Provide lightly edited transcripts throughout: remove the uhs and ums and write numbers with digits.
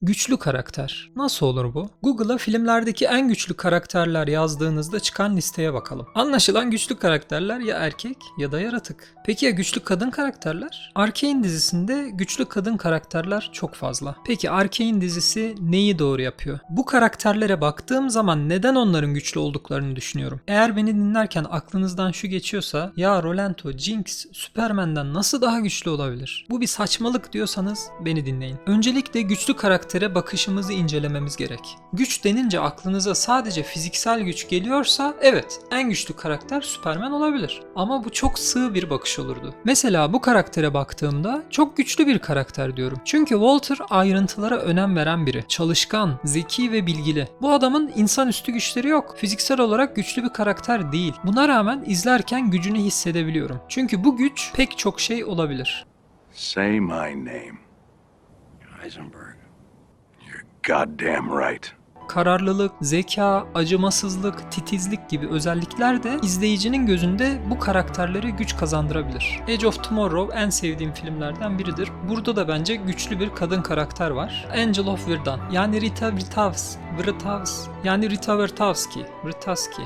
Güçlü karakter. Nasıl olur bu? Google'a filmlerdeki en güçlü karakterler yazdığınızda çıkan listeye bakalım. Anlaşılan güçlü karakterler ya erkek ya da yaratık. Peki ya güçlü kadın karakterler? Arcane dizisinde güçlü kadın karakterler çok fazla. Peki Arcane dizisi neyi doğru yapıyor? Bu karakterlere baktığım zaman neden onların güçlü olduklarını düşünüyorum. Eğer beni dinlerken aklınızdan şu geçiyorsa, ya Rolento, Jinx, Superman'den nasıl daha güçlü olabilir? Bu bir saçmalık diyorsanız beni dinleyin. Öncelikle güçlü karaktere bakışımızı incelememiz gerek. Güç denince aklınıza sadece fiziksel güç geliyorsa evet, en güçlü karakter Superman olabilir. Ama bu çok sığ bir bakış olurdu. Mesela bu karaktere baktığımda çok güçlü bir karakter diyorum. Çünkü Walter ayrıntılara önem veren biri. Çalışkan, zeki ve bilgili. Bu adamın insanüstü güçleri yok. Fiziksel olarak güçlü bir karakter değil. Buna rağmen izlerken gücünü hissedebiliyorum. Çünkü bu güç pek çok şey olabilir. Say my name. Heisenberg. You're goddamn right. Kararlılık, zeka, acımasızlık, titizlik gibi özellikler de izleyicinin gözünde bu karakterlere güç kazandırabilir. Edge of Tomorrow en sevdiğim filmlerden biridir. Burada da bence güçlü bir kadın karakter var. Angel of Verdun. Yani Rita Vertavsky.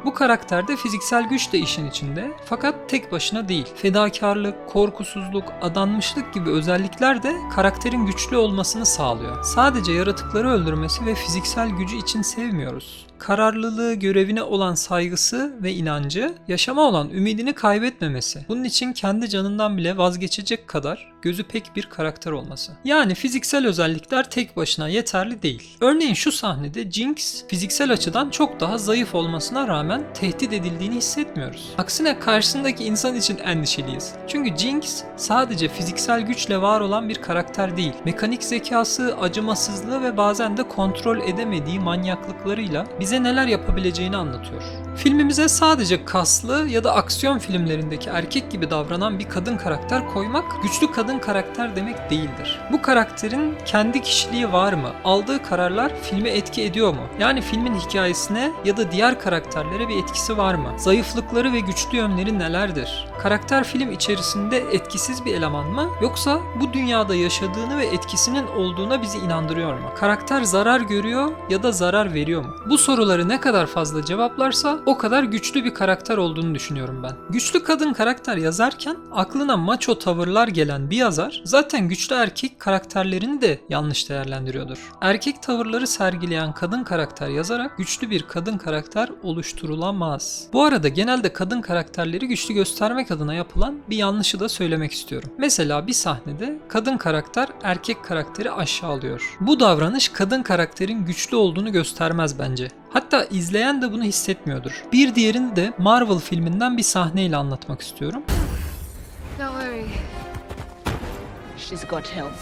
Bu karakterde fiziksel güç de işin içinde. Fakat tek başına değil. Fedakarlık, korkusuzluk, adanmışlık gibi özellikler de karakterin güçlü olmasını sağlıyor. Sadece yaratıkları öldürmesi ve fiziksel gücü için sevmiyoruz. Kararlılığı, görevine olan saygısı ve inancı, yaşama olan ümidini kaybetmemesi. Bunun için kendi canından bile vazgeçecek kadar gözü pek bir karakter olması. Yani fiziksel özellikler tek başına yeterli değil. Örneğin şu sahnede Jinx fiziksel açıdan çok daha zayıf olmasına rağmen tehdit edildiğini hissetmiyoruz. Aksine karşısındaki insan için endişeliyiz. Çünkü Jinx sadece fiziksel güçle var olan bir karakter değil. Mekanik zekası, acımasızlığı ve bazen de kontrol edemediği manyaklıklarıyla bize neler yapabileceğini anlatıyor. Filmimize sadece kaslı ya da aksiyon filmlerindeki erkek gibi davranan bir kadın karakter koymak güçlü kadın karakter demek değildir. Bu karakterin kendi kişiliği var mı? Aldığı kararlar filme etki ediyor mu? Yani filmin hikayesine ya da diğer karakterlere bir etkisi var mı? Zayıflıkları ve güçlü yönleri nelerdir? Karakter film içerisinde etkisiz bir eleman mı? Yoksa bu dünyada yaşadığını ve etkisinin olduğuna bizi inandırıyor mu? Karakter zarar görüyor ya da zarar veriyor mu? Bu soruları ne kadar fazla cevaplarsa o kadar güçlü bir karakter olduğunu düşünüyorum ben. Güçlü kadın karakter yazarken aklına maço tavırlar gelen bir yazar zaten güçlü erkek karakterlerini de yanlış değerlendiriyordur. Erkek tavırları sergileyen kadın karakter yazarak güçlü bir kadın karakter oluşturulamaz. Bu arada genelde kadın karakterleri güçlü göstermek adına yapılan bir yanlışı da söylemek istiyorum. Mesela bir sahnede kadın karakter erkek karakteri aşağılıyor. Bu davranış kadın karakterin güçlü olduğunu göstermez bence. Hatta izleyen de bunu hissetmiyordur. Bir diğerini de Marvel filminden bir sahneyle anlatmak istiyorum. Don't worry. She's got help.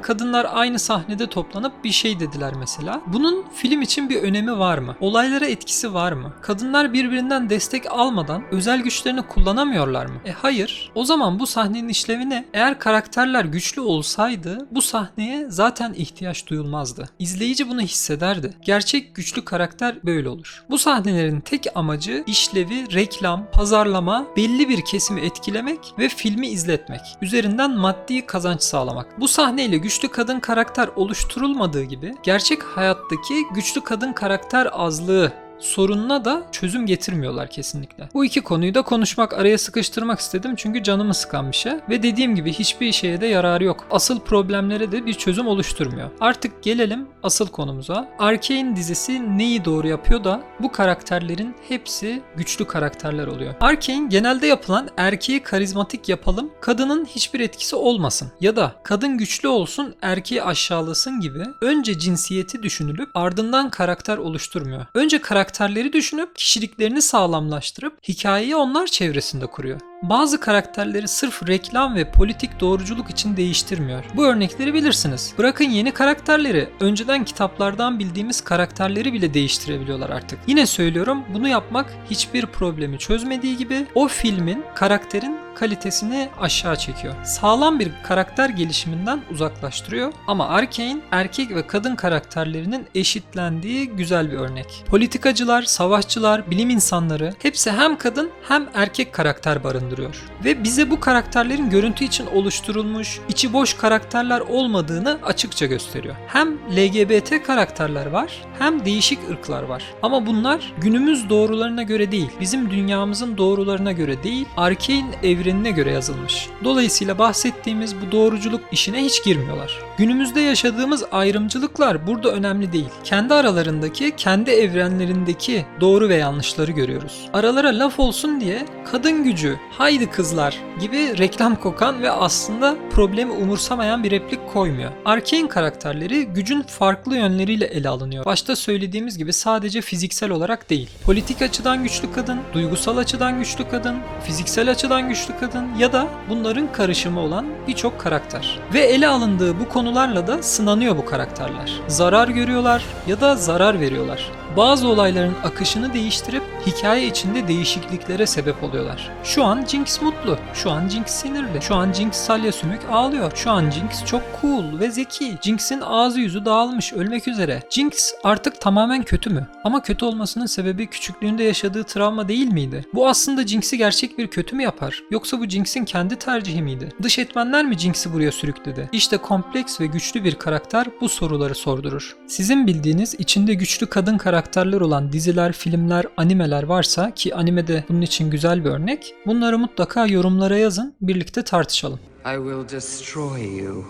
Kadınlar aynı sahnede toplanıp bir şey dediler mesela. Bunun film için bir önemi var mı? Olaylara etkisi var mı? Kadınlar birbirinden destek almadan özel güçlerini kullanamıyorlar mı? Hayır. O zaman bu sahnenin işlevi ne? Eğer karakterler güçlü olsaydı bu sahneye zaten ihtiyaç duyulmazdı. İzleyici bunu hissederdi. Gerçek güçlü karakter böyle olur. Bu sahnelerin tek amacı işlevi, reklam, pazarlama, belli bir kesimi etkilemek ve filmi izletmek. Üzerinden maddi kazanç sağlamak. Bu sahneyle güçlü kadın karakter oluşturulmadığı gibi gerçek hayattaki güçlü kadın karakter azlığı sorununa da çözüm getirmiyorlar kesinlikle. Bu iki konuyu da konuşmak, araya sıkıştırmak istedim çünkü canımı sıkan bir şey ve dediğim gibi hiçbir şeye de yararı yok. Asıl problemlere de bir çözüm oluşturmuyor. Artık gelelim asıl konumuza. Arcane dizisi neyi doğru yapıyor da bu karakterlerin hepsi güçlü karakterler oluyor. Arcane genelde yapılan erkeği karizmatik yapalım, kadının hiçbir etkisi olmasın ya da kadın güçlü olsun, erkeği aşağılasın gibi önce cinsiyeti düşünülüp ardından karakter oluşturmuyor. Önce karakterleri düşünüp kişiliklerini sağlamlaştırıp hikayeyi onlar çevresinde kuruyor. Bazı karakterleri sırf reklam ve politik doğruculuk için değiştirmiyor. Bu örnekleri bilirsiniz. Bırakın yeni karakterleri, önceden kitaplardan bildiğimiz karakterleri bile değiştirebiliyorlar artık. Yine söylüyorum, bunu yapmak hiçbir problemi çözmediği gibi o filmin, karakterin kalitesini aşağı çekiyor. Sağlam bir karakter gelişiminden uzaklaştırıyor ama Arcane erkek ve kadın karakterlerinin eşitlendiği güzel bir örnek. Politikacılar, savaşçılar, bilim insanları hepsi hem kadın hem erkek karakter barındırıyor. Ve bize bu karakterlerin görüntü için oluşturulmuş, içi boş karakterler olmadığını açıkça gösteriyor. Hem LGBT karakterler var hem değişik ırklar var. Ama bunlar günümüz doğrularına göre değil, bizim dünyamızın doğrularına göre değil, Arcane evrenine göre yazılmış. Dolayısıyla bahsettiğimiz bu doğruculuk işine hiç girmiyorlar. Günümüzde yaşadığımız ayrımcılıklar burada önemli değil. Kendi aralarındaki, kendi evrenlerindeki doğru ve yanlışları görüyoruz. Aralara laf olsun diye kadın gücü, haydi kızlar gibi reklam kokan ve aslında problemi umursamayan bir replik koymuyor. Arcane karakterleri gücün farklı yönleriyle ele alınıyor. Başta söylediğimiz gibi sadece fiziksel olarak değil. Politik açıdan güçlü kadın, duygusal açıdan güçlü kadın, fiziksel açıdan güçlü kadın ya da bunların karışımı olan birçok karakter. Ve ele alındığı bu konularla da sınanıyor bu karakterler. Zarar görüyorlar ya da zarar veriyorlar. Bazı olayların akışını değiştirip hikaye içinde değişikliklere sebep oluyorlar. Şu an Jinx mutlu, şu an Jinx sinirli, şu an Jinx salya sümük ağlıyor, şu an Jinx çok cool ve zeki. Jinx'in ağzı yüzü dağılmış, ölmek üzere. Jinx artık tamamen kötü mü? Ama kötü olmasının sebebi küçüklüğünde yaşadığı travma değil miydi? Bu aslında Jinx'i gerçek bir kötü mü yapar? Yoksa bu Jinx'in kendi tercihi miydi? Dış etmenler mi Jinx'i buraya sürükledi? İşte kompleks ve güçlü bir karakter bu soruları sordurur. Sizin bildiğiniz içinde güçlü kadın karakterler olan diziler, filmler, animeler varsa ki anime de bunun için güzel bir örnek, bunları mutlaka yorumlara yazın, birlikte tartışalım. I will destroy you.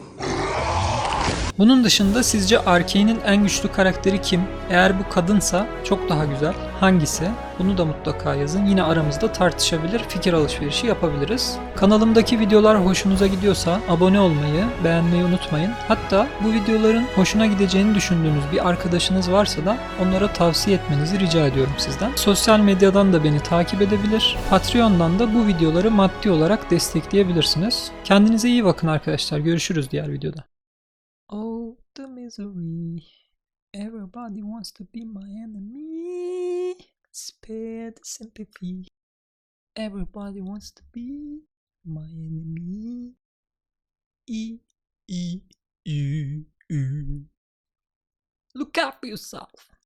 Bunun dışında sizce Arcane'in en güçlü karakteri kim? Eğer bu kadınsa çok daha güzel. Hangisi? Bunu da mutlaka yazın. Yine aramızda tartışabilir, fikir alışverişi yapabiliriz. Kanalımdaki videolar hoşunuza gidiyorsa abone olmayı, beğenmeyi unutmayın. Hatta bu videoların hoşuna gideceğini düşündüğünüz bir arkadaşınız varsa da onlara tavsiye etmenizi rica ediyorum sizden. Sosyal medyadan da beni takip edebilir. Patreon'dan da bu videoları maddi olarak destekleyebilirsiniz. Kendinize iyi bakın arkadaşlar. Görüşürüz diğer videoda. Oh, the misery. Everybody wants to be my enemy. Spare the sympathy. Everybody wants to be my enemy. E, e, e, e. Look out for yourself.